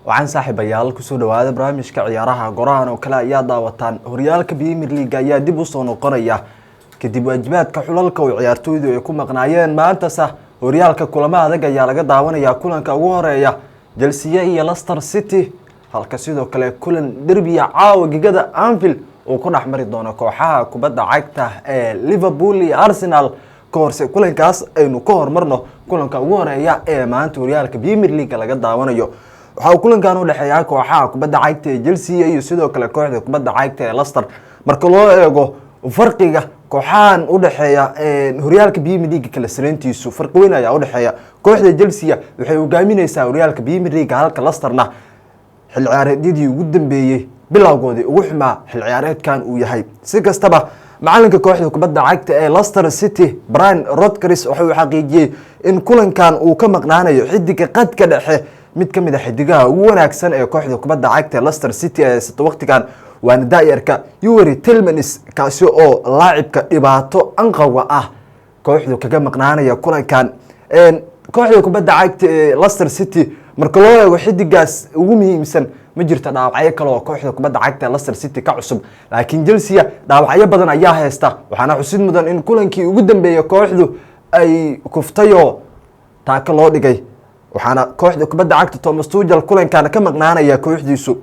waxaan saaxiibayaal ku soo dhawaada barnaamijka ciyaaraha gorahan oo kale ayaa daawataan horyaalka Premier League ayaa dib u soo noqonaya kadib waajibaadka xulalka oo ciyaartooydu ay ku maqnaayeen maanta horyaalka kulamada adag ayaa laga daawanaya kulanka ugu horeeya Chelsea iyo Leicester City halka sidoo kale kulan derby caawa gigada Anfield oo ku dhaxmari doona kooxaha kubadda cagta ee Liverpool iyo Arsenal koorse kulankaas aynu ka hormarno kulanka ugu horeeya ee maanta horyaalka Premier League laga daawanayo waxa kulankan u dhaxeeya kooxaha kubadda cagta ee Chelsea iyo sidoo kale kooxda kubadda cagta ee Leicester marka loo eego farqiga kooxahan u dhaxeeya horyaalka Premier League kala sareentiisu farqi weyn ayaa u dhaxeeya kooxda Chelsea waxay hogaaminaysaa horyaalka Premier League halka Leicesterna xil ciyaareedkii ugu dambeeyay bilowgoodii ugu xumaa xil ciyaareedkan uu yahay si kastaba macalinka kooxda kubadda cagta ee Leicester City Brian Rodgers wuxuu xaqiijiyay in kulankan uu ka maqnaanayo xidiga qadka dhexe mid kamid ah xidigaha ugu wanaagsan ee kooxda kubadda cagta ee Leicester City ee waqtigan waana daayarka Yuri Tielemans kaasi oo laacibka dhibaato anqawa ah kooxdu kaga maqnaanaya kulankan kooxda kubadda cagta ee Leicester City marka loo eego xidigaas ugu muhiimsan ma jirto dhaawacyo kale oo kooxda kubadda cagta ee Leicester City ka cusub laakiin Chelsea dhaawacyo badan ayaa haysta waxaana xusid mudan in kulankii ugu dambeeyay kooxdu ay kuftayo taaka loo dhigay waxaana kooxda kubadda cagta Thomas Tuchel kulankan ka maqnaanaya kooxdiisu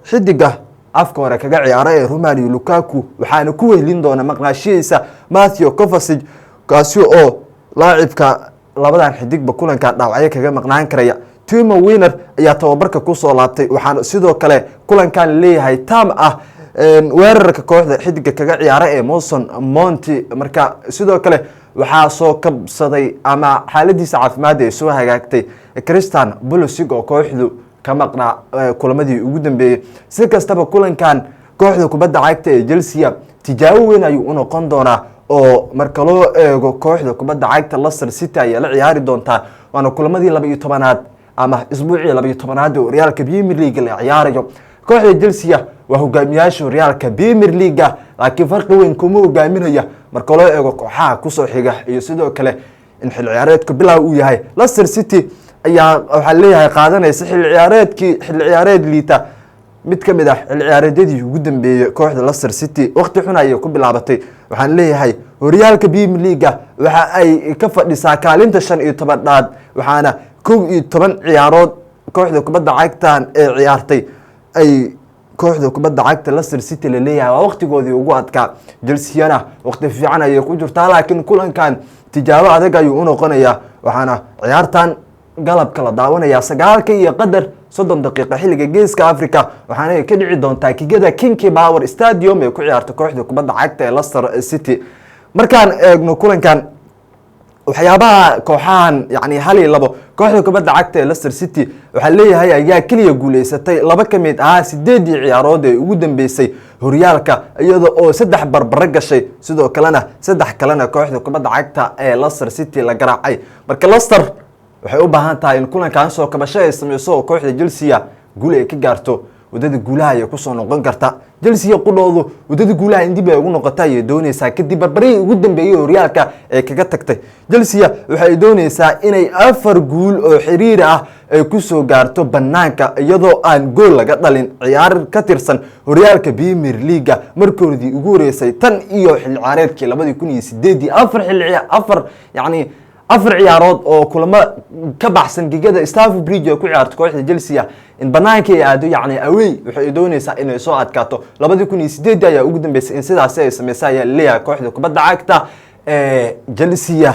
xidiga afka hore kaga ciyaaray ee Romelu Lukaku waxaana ku wehelin doona maqnaashiisa Matthew Kovacic kaasi oo laacibka labadan xidigba kulanka dhaawacyo kaga maqnaan karaya Timo Werner ayaa tababarka ku soo laabtay waxaana sidoo kale kulankan leeyahay tam ah weerarka kooxda xidiga kaga ciyaaray ee Mason Mount marka sidoo kale waxaa soo kabsaday ama xaaladiisa caafimaad ee soo hagaagtay Christian Pulisic oo kooxdu ka maqnaa kulamadii ugu dambeeyay si kastaba kulankan kooxda kubadda cagta ee Chelsea tijaabo weyn ayuu u noqon doonaa oo marka loo eego kooxda kubadda cagta Leicester City ay la ciyaari doontaa waana kulamadii 12aad ama isbuucii 12aad ee horyaalka Premier League la ciyaarayo kooxda Chelsea waa hogaamiyaasha horyaalka Premier League laakiin farqi weyn kuma hogaaminaya marka loo eego kooxaha ku soo xiga iyo sidoo kale in xil ciyaareedku bilow uu yahay Leicester City ayaa waxa leeyahay qaadanaysa xil ciyaareed liita mid kamid ah xil ciyaareedyadii ugu dambeeyay kooxda Leicester City waqti xun ay ku bilaabatay waxaan leeyahay horyaalka Premier League waxa ay ka fadhisaa kaalinta 15aad waxaana 11 ciyaarood kooxda kubadda cagta ee ciyaartay ay kooxda kubadda cagta Leicester City la leeyahay waa waqtigoodii ugu adkaa Chelsea waqti fiican ay ku jirtaa laakiin kulankan tijaabo adag ayuu u noqonayaa waxaana ciyaartan galabka la daawanaya 9:30 daqiiqo xilliga geeska Afrika waxaana ay ka dhici doontaa kigada King Power Stadium ee ku ciyaarta kooxda kubadda cagta ee Leicester City markaan eegno kulankan waxyaabaha kooxahan yani hal iyo labo kooxda kubadda cagta ee Leicester City waxa leeyahay ayaa kaliya guuleysatay laba kamid ah 8 ciyaarood ee ugu dambeysay horyaalka iyada oo 3 barbaro gashay sidoo kalena 3 kalena kooxda kubadda cagta ee Leicester City la garaacay marka Leicester waxay u baahan tahay in kulankan soo kabasho ay sameyso kooxda Chelsea guul ay ka gaarto wadada guulaha ay ku soo noqon karta Chelsea qudoodu wadada guulaha indib ay ugu noqotay ay doonaysaa kadib barbarii ugu dambeeyay horyaalka ee kaga tagtay Chelsea waxay doonaysaa inay 4 guul oo xiriir ah ay ku soo gaarto banaanka iyadoo aan gool laga dhalin ciyaar ka tirsan horyaalka Premier League markoodii ugu horeysay tan iyo xil ciyaareedkii 2008 yani 4 ciyaarood oo kulamo ka baxsan gigada Stamford Bridge ee ku ciyaarto kooxda Chelsea in banaanka ay aado yani away waxay doonaysaa inay soo adkaato 2008 ayaa ugu dambeysay in sidaas ay sameysay leeyahay kooxda kubadda cagta ee Chelsea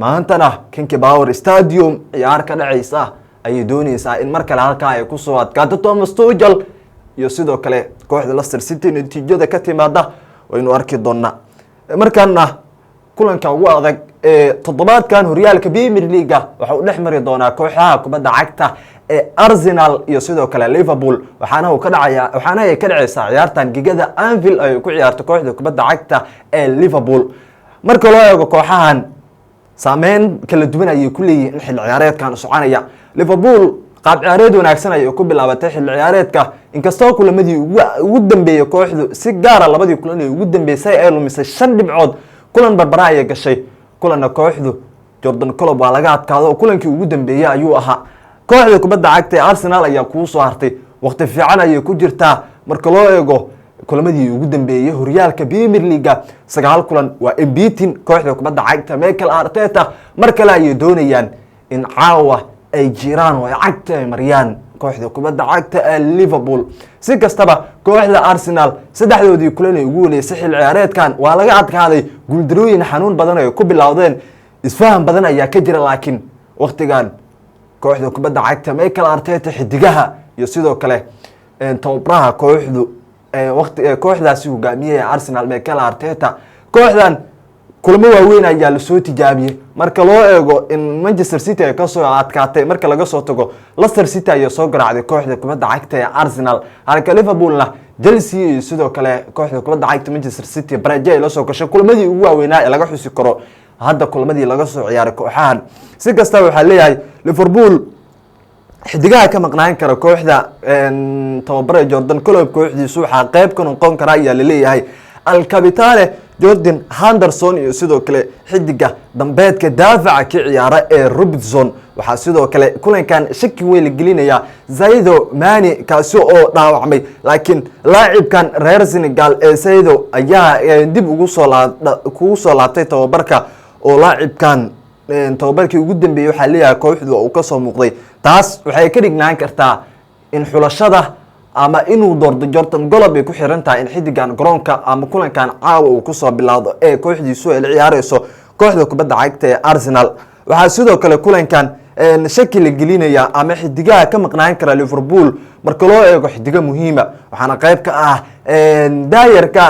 maantana King Power Stadium ciyaar ka dhacaysa ay doonaysaa in mar kale halka ay ku soo adkaato Thomas Tuchel iyo sidoo kale kooxda Leicester City natiijada ka timaada waynu arki doonaa markaana kulanka ugu adag toddobaadkan horyaalka Premier League waxa uu dhexmari doonaa kooxaha kubadda cagta ee Arsenal iyo sidoo kale Liverpool waxaana ay ka dhacaysaa ciyaartan gigada Anfield ay ku ciyaarto kooxda kubadda cagta ee Liverpool marka loo eego kooxahan saameyn kala duwan ay ku leeyihiin xil ciyaareedkan soconaya Liverpool qaab ciyaareed wanaagsan ay ku bilaabatay xil ciyaareedka inkastoo kulamadii ugu dambeeyay kooxdu si gaar ah labadii kulan ee ugu dambeysay ay lumisay 5 dhibcood kulan barbara ay gashay kulanna kooxdu Jordan Klopp waa laga adkaado kulankii ugu dambeeyay ayuu ahaa kooxda kubadda cagta ee Arsenal ayaa kuu soo hartay waqti fiican ayay ku jirtaa marka loo eego kulamadii ugu dambeeyay horyaalka Premier League 9 kulan waa unbeaten kooxda kubadda cagta Mikel Arteta mar kale ay doonayaan in caawa ay jiraan oo cagta ay mariyaan kooxda kubadda cagta ee Liverpool si kastaba kooxda Arsenal saddexdoodii kulan ay ugu waleysay xil ciyaareedkan waa laga adkaaday guuldarooyin xanuun badan ay ku bilowdeen isfaham badan ayaa ka jira laakiin waqtigan kooxda kubadda cagta Mikel Arteta xidigaha iyo sidoo kale tababaraha kooxdaasi hogaamiyay Arsenal Mikel Arteta kooxdan kulamo waaweyn ayaa la soo tijaabiyay marka loo eego in Manchester City ay ka soo adkaatay marka laga soo tago Leicester City ay soo garaacday kooxda kubadda cagta ee Arsenal halka Liverpoolna Chelsea iyo sidoo kale kooxda kubadda cagta Manchester City baraje ay la soo gashay kulamadii ugu waaweynaa ee laga xusi karo hadda kulamadii laga soo ciyaaray kooxahan si kastaba waxa leeyahay Liverpool xidigaha ka maqnaan kara kooxda tababare Jordan Klopp kooxdiisu waxa qayb ka noqon kara ayaa la leeyahay al capitale Jordan Henderson iyo sidoo kale xidiga dambeedka daafaca ka ciyaara ee Robertson waxa sidoo kale kulankan shaki weyn la gelinaya Sadio Mane kaasi oo dhaawacmay laakiin laacibkan reer Senegal ee Sadio ayaa dib ugu soo laabtay tababarka oo laacibkan tababarkii ugu dambeeyay waxa leeyahay kooxdu uu ka soo muuqday taas waxay ka dhignaan kartaa in xulashada ama inuu doordo Jordan Klopp ay ku xiran tahay in xidigan garoonka ama kulankan caawa uu ku soo bilaawdo ee kooxdiisu ay ciyaareyso kooxda kubadda cagta ee Arsenal waxa sidoo kale kulankan shaki la gelinaya ama xidigaha ka maqnaan kara Liverpool marka loo eego xidiga muhiima waxaana qayb ka ah daayarka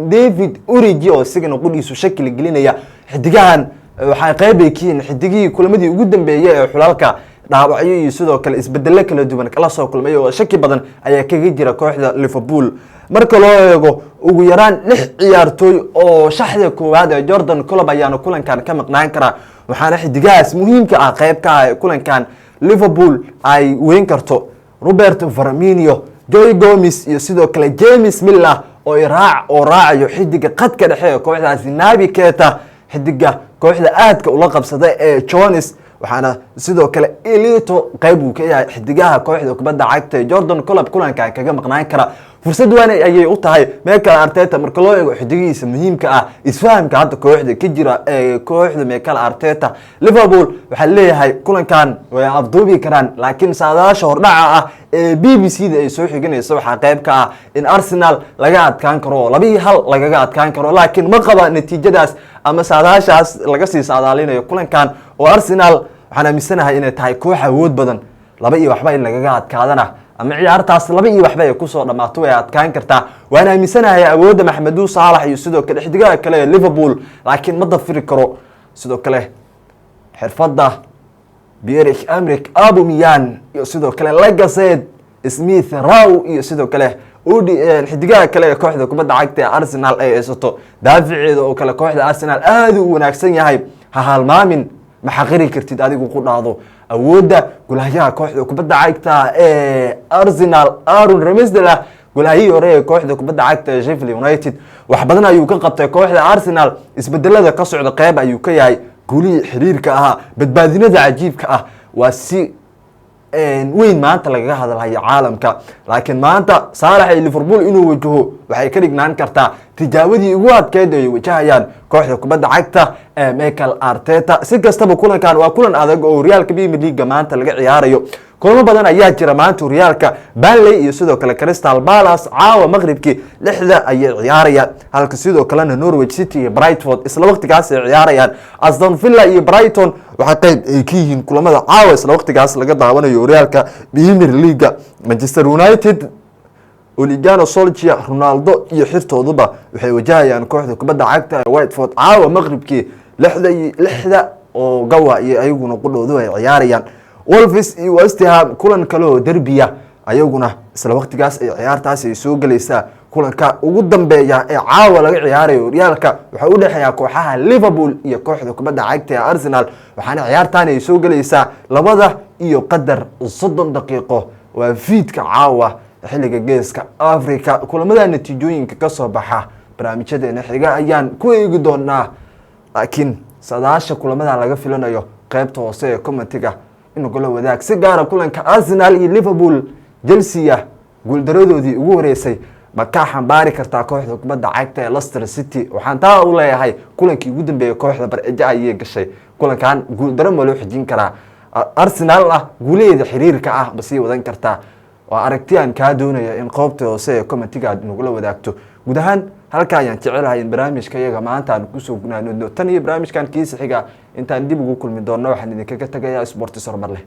David Origi oo isagana qudhiisu shaki la gelinaya xidigahan waxay qayb ay kiin xidigii kulamadii ugu dambeeyay ee xulalka dhaawacyo iyo sidoo kale isbedelo kala duwan kala soo kulmay oo shaki badan ayaa kaga jira kooxda Liverpool marka loo eego ugu yaraan 6 ciyaartooy oo shaxda koowaad ee Jordan Klopp ayaana kulankan ka maqnaan kara waxaana xidigahaas muhiimka ah qayb ka ah kulankan Liverpool ay weyn karto Roberto Firmino Joe Gomez iyo sidoo kale James Milner oo raacayo xidiga qadka dhexe ee kooxdaasi Naby Keita xidiga kooxda aadka ula qabsaday ee Jones waxaana sidoo kale Elito qayb uu ka yahay xidigaha kooxda kubadda cagta Jordan Klopp kulanka kaga maqnaan kara fursad weyn ayay u tahay Mikel Arteta marka loo eego xidigiisa muhiimka ah isfahamka hadda kooxda ka jira ee kooxda Mikel Arteta Liverpool waxa leeyahay kulankan way afduubi karaan laakiin saadaasha hordhaca ah ee BBC-da ay soo xiganayso waxa qayb ka ah in Arsenal laga adkaan karo 2-1 lagaga adkaan karo laakiin ma qaba natiijadaas ama saadaashaas laga sii saadaalinayo kulankan oo Arsenal waxaan aaminsanahay inay tahay koox awood badan 2-1 in lagaga adkaadana ama ciyaartaas 2-1 ay ku soo dhamaato way adkaan kartaa waan aaminsanahay awoodda Maxamed Salah iyo sidoo kale xidigaha kale ee Liverpool laakiin ma dafiri karo sidoo kale xirfadda Pierre-Emerick Aubameyang iyo sidoo kale Lacazette Smith Rowe iyo sidoo kale xidigaha kale ee kooxda kubadda cagta ee Arsenal ay haysato daafaceeda oo kale kooxda Arsenal aad u wanaagsan yahay ha halmaamin ma xaqiri kartid adigu ku dhaado awoodda golahayaha kooxda kubadda cagta ee Arsenal Aaron Ramsdale golahayii hore ee kooxda kubadda cagta ee Sheffield United wax badan ayuu ka qabtay kooxda Arsenal isbedelada ka socda qayb ayuu ka yahay guulihii xiriirka ah badbaadinada cajiibka ah waa si weyn maanta lagaga hadlayo caalamka laakiin maanta Salah iyo Liverpool inuu wajaho waxay ka dhignaan kartaa tijaabadii ugu adkeyd ay wajahayaan kooxda kubadda cagta ee Mikel Arteta si kastaba kulankan waa kulan adag oo horyaalka Premier League maanta laga ciyaarayo kulamo badan ayaa jira maanta horyaalka Burnley iyo sidoo kale Crystal Palace caawa maqribkii 6 ayay ciyaarayaan halka sidoo kalena Norwich City iyo Brentford isla waqtigaas ay ciyaarayaan Aston Villa iyo Brighton waxa qayb ay ka yihiin kulamada caawa isla waqtigaas laga daawanayo horyaalka Premier League Manchester United Ole Gunnar Solskjaer Ronaldo iyo xirtooduba waxay wajahayaan kooxda kubadda cagta ee Watford caawa maqribkii 6 oo gawa iyo ayaguna qudhoodu ay ciyaarayaan Wolves iyo West Ham kulan kale oo derbiya ayaguna isla waqtigaas ay ciyaartaas ay soo galaysaa kulanka ugu dambeeya ee caawa laga ciyaarayo horyaalka waxa u dhaxeeya kooxaha Liverpool iyo kooxda kubadda cagta ee Arsenal waxaana ciyaartaan ay soo galaysaa 2:30 daqiiqo waa fiidka caawa xilliga geeska Afrika kulamada natiijooyinka ka soo baxa barnaamijyadeena xiga ayaan ku eegi doonaa laakiin saadaasha kulamada laga filanayo qaybta hoose ee commentiga inagula wadaag si gaara kulanka Arsenal iyo Liverpool Chelsea guuldaradoodii ugu horeysay ma ka xambaari kartaa kooxda kubadda cagta ee Leicester City waxaan taa u leeyahay kulankii ugu dambeeyay kooxda Barca ayay gashay kulankan guuldaro ma loo xijin karaa Arsenal guuleeda xiriirka ma sii wadan kartaa waa aragtiyaan ka doonaya in qoobta hoose commentiga nagula wadaagto guud ahaan halka ayaan jecelahay in barnaamijka iyaga maanta aan ku soo gunaano tan iyo barnaamijkan kiisa xiga intaan dib ugu kulmi doono waxaan idinkaga tagayaa Sports Hormar leh